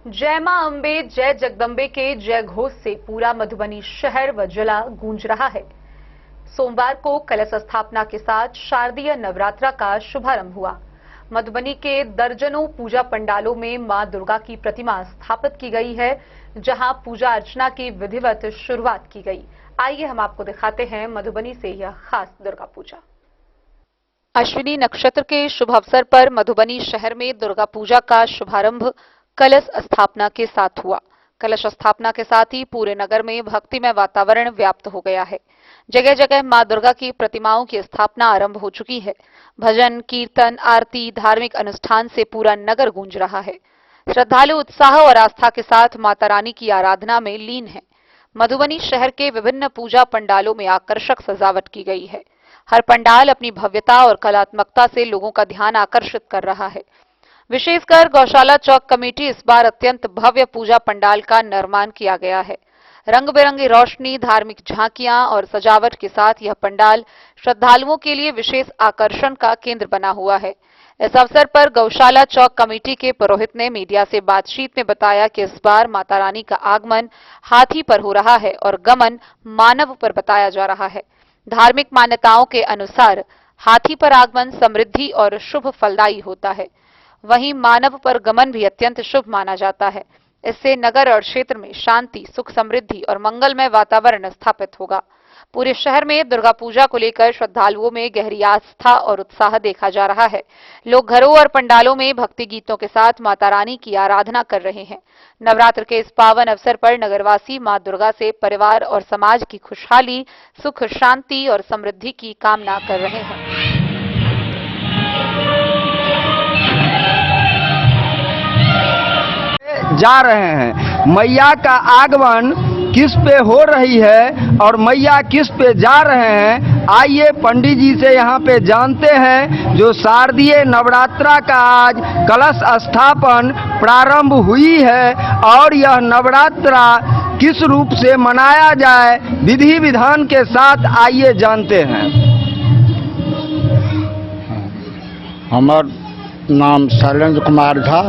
जय मां अम्बे जय जगदम्बे के जय घोष से पूरा मधुबनी शहर व जिला गूंज रहा है। सोमवार को कलश स्थापना के साथ शारदीय नवरात्रा का शुभारंभ हुआ। मधुबनी के दर्जनों पूजा पंडालों में मां दुर्गा की प्रतिमा स्थापित की गई है, जहां पूजा अर्चना की विधिवत शुरुआत की गई। आइए हम आपको दिखाते हैं मधुबनी से यह खास दुर्गा पूजा। अश्विनी नक्षत्र के शुभ अवसर पर मधुबनी शहर में दुर्गा पूजा का शुभारंभ कलश स्थापना के साथ हुआ। कलश स्थापना के साथ ही पूरे नगर में भक्तिमय वातावरण व्याप्त हो गया है। जगह जगह मां दुर्गा की प्रतिमाओं की स्थापना आरंभ हो चुकी है। भजन, कीर्तन, आरती, धार्मिक अनुष्ठान से पूरा नगर गूंज रहा है। श्रद्धालु उत्साह और आस्था के साथ माता रानी की आराधना में लीन है। मधुबनी शहर के विभिन्न पूजा पंडालों में आकर्षक सजावट की गई है। हर पंडाल अपनी भव्यता और कलात्मकता से लोगों का ध्यान आकर्षित कर रहा है। विशेषकर गौशाला चौक कमेटी इस बार अत्यंत भव्य पूजा पंडाल का निर्माण किया गया है। रंग बिरंगी रोशनी, धार्मिक झांकियां और सजावट के साथ यह पंडाल श्रद्धालुओं के लिए विशेष आकर्षण का केंद्र बना हुआ है। इस अवसर पर गौशाला चौक कमेटी के पुरोहित ने मीडिया से बातचीत में बताया कि इस बार माता रानी का आगमन हाथी पर हो रहा है और गमन मानव पर बताया जा रहा है। धार्मिक मान्यताओं के अनुसार हाथी पर आगमन समृद्धि और शुभ फलदायी होता है। वहीं मानव पर गमन भी अत्यंत शुभ माना जाता है। इससे नगर और क्षेत्र में शांति, सुख, समृद्धि और मंगलमय वातावरण स्थापित होगा। पूरे शहर में दुर्गा पूजा को लेकर श्रद्धालुओं में गहरी आस्था और उत्साह देखा जा रहा है। लोग घरों और पंडालों में भक्ति गीतों के साथ माता रानी की आराधना कर रहे हैं। नवरात्र के इस पावन अवसर पर नगरवासी मां दुर्गा से परिवार और समाज की खुशहाली, सुख, शांति और समृद्धि की कामना कर रहे हैं। जा रहे हैं। मैया का आगमन किस पे हो रही है और मैया किस पे जा रहे हैं, आइए पंडित जी से यहाँ पे जानते हैं। जो शारदीय नवरात्रा का आज कलश स्थापन प्रारंभ हुई है और यह नवरात्रा किस रूप से मनाया जाए, विधि विधान के साथ आइए जानते हैं। हमार नाम शैलेंद्र कुमार झा।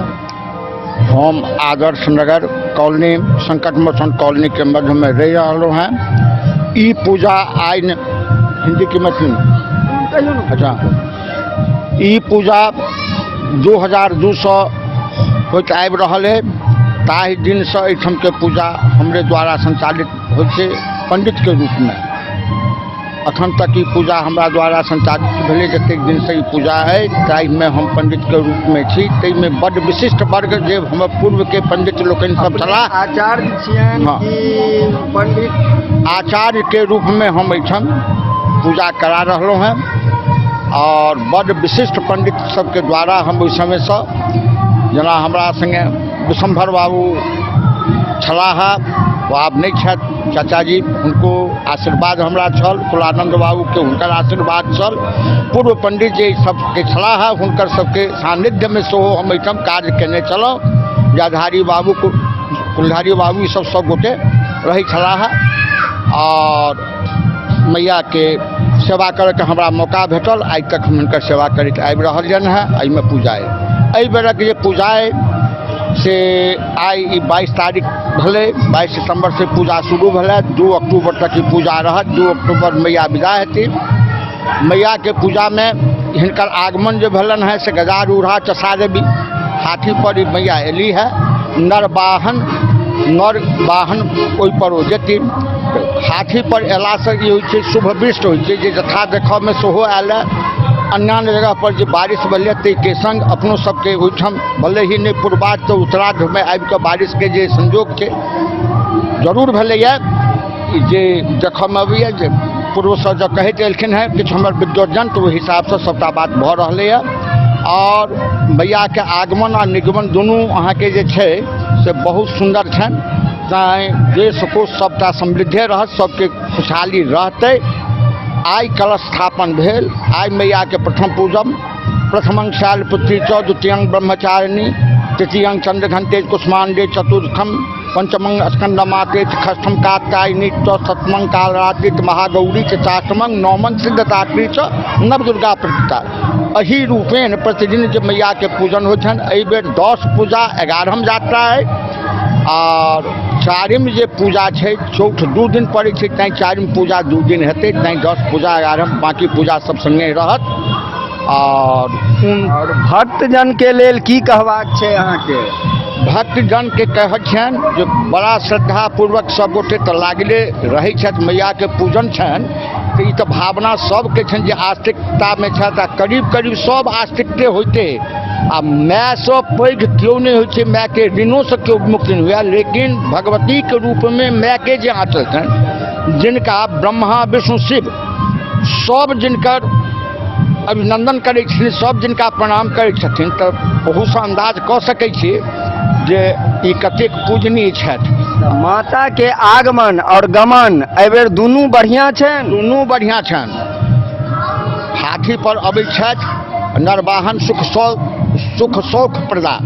हम आदर्श नगर कॉलोनी, संकट मोचन कॉलोनी के मध्य में रह रहा हैं। ई पूजा आई हिंदी की मैथिली, अच्छा, ई पूजा 2200 होइत आबि रहल है। ताहि दिन से एहिठाम के पूजा हमरे द्वारा संचालित होइत छै पंडित के रूप में। अखन तक ई पूजा हमरा द्वारा संचालित भेले जतेक दिन से ई पूजा है, ताहिमे हम पंडित के रूप में छी। ताहिमे बड़ विशिष्ट वर्ग जे हमर पूर्व के पंडित लोकनि सब छलाह, आचार्य छियनि कि पंडित? आचार्य के रूप में हम एहिठाम पूजा करा रहलहुँ हैं और बड़ विशिष्ट पंडित सबके द्वारा हम ओहि समय से, जेना हमरा संगे विशंभर बाबू छलाह, वो आब नहीं छथि, चाचा जी, उनको आशीर्वाद हमरा छल। कुलानंद बाबू के हुनकर आशीर्वाद छल। पूर्व पंडित जी सबके छलाह, हुनकर सबके सानिध्य में सेहो हम एहिठाम कार्य केने छलहुँ। जाधारी बाबू, कुलधारी बाबू, सब गोटे रहै छलाह और मैया के सेवा करे के हमरा मौका भेटल। आइ तक हम हुनकर सेवा करैत आबि रहलियनि हैं। एहिमे पूजा है, एहि बेरक जे पूजा है से आई 22 तारीख भले, 22 सितंबर से पूजा शुरू भले, 2 अक्टूबर तक की पूजा रहत। 2 अक्टूबर मैया विदा हेती। मैया के पूजा में हिनकर आगमन जो भलन है से गजारूढ़ा चसादेवी हाथी पर मैया एली है। नर वाहन ओहि पर ओ जेती। हाथी पर एला से ई होइ छै शुभ वृष्ट होइ छै, जे यथा देखऽ में सेहो आयल है। अन्य जगह पर जो बारिश भेलै ताहि के संग अपनो सबके ओहिठाम भले ही नहीं पूर्वाध तो उत्तरार्ध में आबि कऽ बारिश के जे संयोग छै जरूर भेलैए। जे देखऽ में अबैए जे पूर्व से जब कहैत एलखिन हैं किछु हमर विद्वजन, तो ओहि हिसाब से सबटा बात भऽ रहलैए। और मैया के आगमन आ निगमन दुनू अहाँके जे छै से बहुत सुंदर छनि। तैँ देश को सबटा समृद्धे रहत, सबके खुशहाली रहतै। आई कलश स्थापन भेल। आई मैया के प्रथम पूजम, प्रथमं शैलपुत्री च, द्वितीयं ब्रह्मचारिणी, तृतीयं चंद्रघंटे कुष्मांडे, चतुर्थम पंचमं स्कंदमाते, षष्ठम कात्यायनी च, सप्तमं कालरात्रि महागौरी च, चाष्टमं नवमं सिद्धदात्री च, नव दुर्गा प्रतिष्ठा। अही रूपेण प्रतिदिन जब मैया के पूजन हो छन। एहि बेर 10 पूजा 11हम यात्रा है। और चारिम जे पूजा है चौठ 2 दिन पड़े छै, तैं चारिम पूजा 2 दिन हेतै, तैं 10 पूजा 11 बाकी पूजा सब संगे रहत। और भक्तजन के लेल की कहबाक छै अहाँके? भक्तजन के कहै छनि जे बड़ा श्रद्धा पूर्वक सब गोटे तऽ लागले रहै छथि, मैया के पूजन छनि तऽ ई तऽ भावना सबके छनि जे आस्तिकता में छथि, आ करीब करीब सब आस्तिकते होइते, आ माय से पैघ केओ नहीं होइ छै, माय के ऋणों से केओ मुक्त नहीं हुआ, लेकिन भगवती के रूप में माय के जे आंचल छनि, जिनका ब्रह्मा विष्णु शिव सब जिनकर अभिनंदन करै छथिन, सब जिनका प्रणाम करै छथिन, तऽ ओहूसँ अंदाज कऽ सकै छी जे ई कतेक पूजनीय छथि। माता के आगमन और गमन एहिबेर दुनू बढ़िया छनि? दुनू बढ़िया छनि। हाथी पर अबै छथि, नरवाहन सुख शौख प्रदा,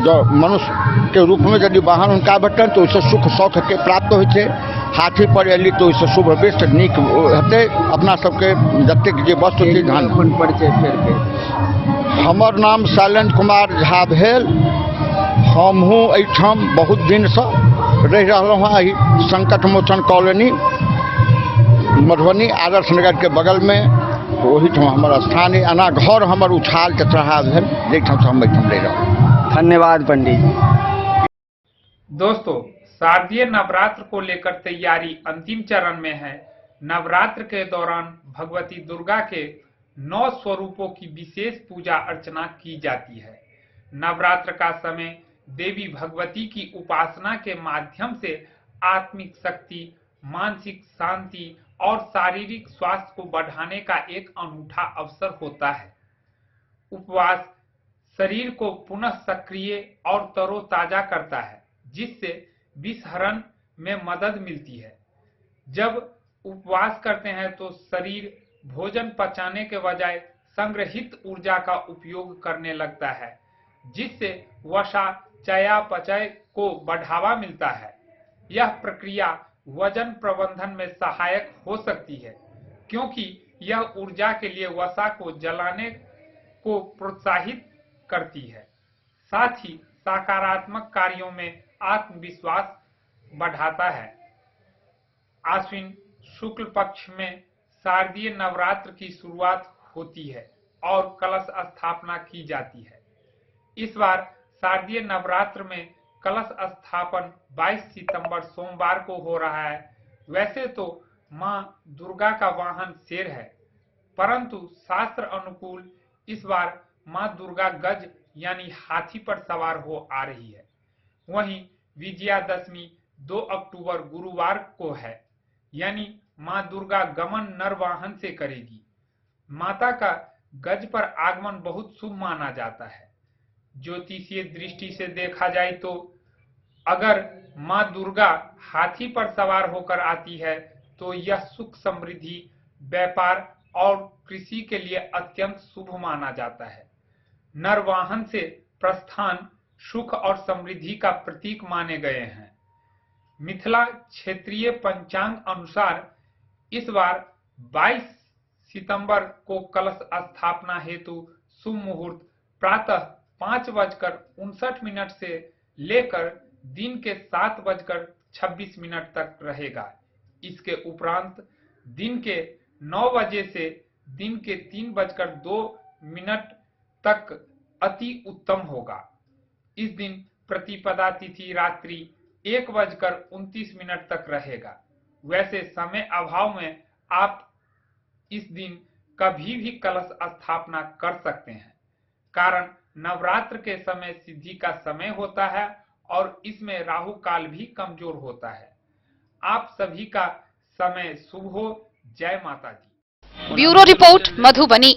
जो मनुष्य के रूप में यदि वाहन हुनका भेटनि तऽ ओहिसँ सुख शौख के प्राप्त होइ छै। हाथी पर एली तो ओहिसँ शुभ बेस्ट नीक हेतै। अपना सबके जतेक जे वस्तु छै धान परिचय फेर के। हमर नाम शैलेंद्र कुमार झा भेल। हमहूँ एहिठाम बहुत दिनसँ रहि रहलहुँ हँ, एहि संकट मोचन कॉलोनी मधुबनी आदर्श नगर के बगल में, ओहिठाम हमर स्थान है। एना घर हमर उछाल चतराहा भेल, जाहिठाम से हम एहिठाम रहि रहलहुँ। धन्यवाद पंडित जी। दोस्तों, शारदीय नवरात्र को लेकर तैयारी अंतिम चरण में है। नवरात्र के दौरान भगवती दुर्गा के 9 स्वरूपों की विशेष पूजा अर्चना की जाती है। नवरात्र का समय देवी भगवती की उपासना के माध्यम से आत्मिक शक्ति, मानसिक शांति और शारीरिक स्वास्थ्य को बढ़ाने का एक अनूठा अवसर होता है। उपवास शरीर को पुनः सक्रिय और तरोताजा करता है, जिससे विषहरण में मदद मिलती है। जब उपवास करते हैं तो शरीर भोजन पचाने के बजाय संग्रहित ऊर्जा का उपयोग करने लगता है, जिससे वसा चयापचय को बढ़ावा मिलता है। यह प्रक्रिया वजन प्रबंधन में सहायक हो सकती है, क्योंकि यह ऊर्जा के लिए वसा को जलाने को प्रोत्साहित करती है। साथ ही सकारात्मक कार्यों में आत्मविश्वास बढ़ाता है। आश्विन शुक्ल पक्ष में शारदीय नवरात्र की शुरुआत होती है और कलश स्थापना की जाती है। इस बार शारदीय नवरात्र में कलश स्थापन 22 सितंबर सोमवार को हो रहा है। वैसे तो मां दुर्गा का वाहन शेर है, परंतु शास्त्र अनुकूल इस बार मां दुर्गा गज यानी हाथी पर सवार हो आ रही है। वहीं विजयादशमी 2 अक्टूबर गुरुवार को है, यानी मां दुर्गा गमन नर वाहन से करेगी। माता का गज पर आगमन बहुत शुभ माना जाता है। ज्योतिषीय दृष्टि से देखा जाए तो अगर मां दुर्गा हाथी पर सवार होकर आती है तो यह सुख, समृद्धि, व्यापार और कृषि के लिए अत्यंत शुभ माना जाता है। नर वाहन से प्रस्थान सुख और समृद्धि का प्रतीक माने गए हैं। मिथिला क्षेत्रीय पंचांग अनुसार इस बार 22 सितंबर को कलश स्थापना हेतु शुभ मुहूर्त प्रातः 5:59 से लेकर दिन के 7:26 तक रहेगा। इसके उपरांत दिन के 9 बजे से दिन के 3:02 तक अति उत्तम होगा। इस दिन प्रतिपदा तिथि रात्रि 1:29 तक रहेगा। वैसे समय अभाव में आप इस दिन कभी भी कलश स्थापना कर सकते हैं, कारण नवरात्र के समय सिद्धि का समय होता है और इसमें राहु काल भी कमजोर होता है। आप सभी का समय शुभ हो। जय माता दी। Bureau report, Madhubani.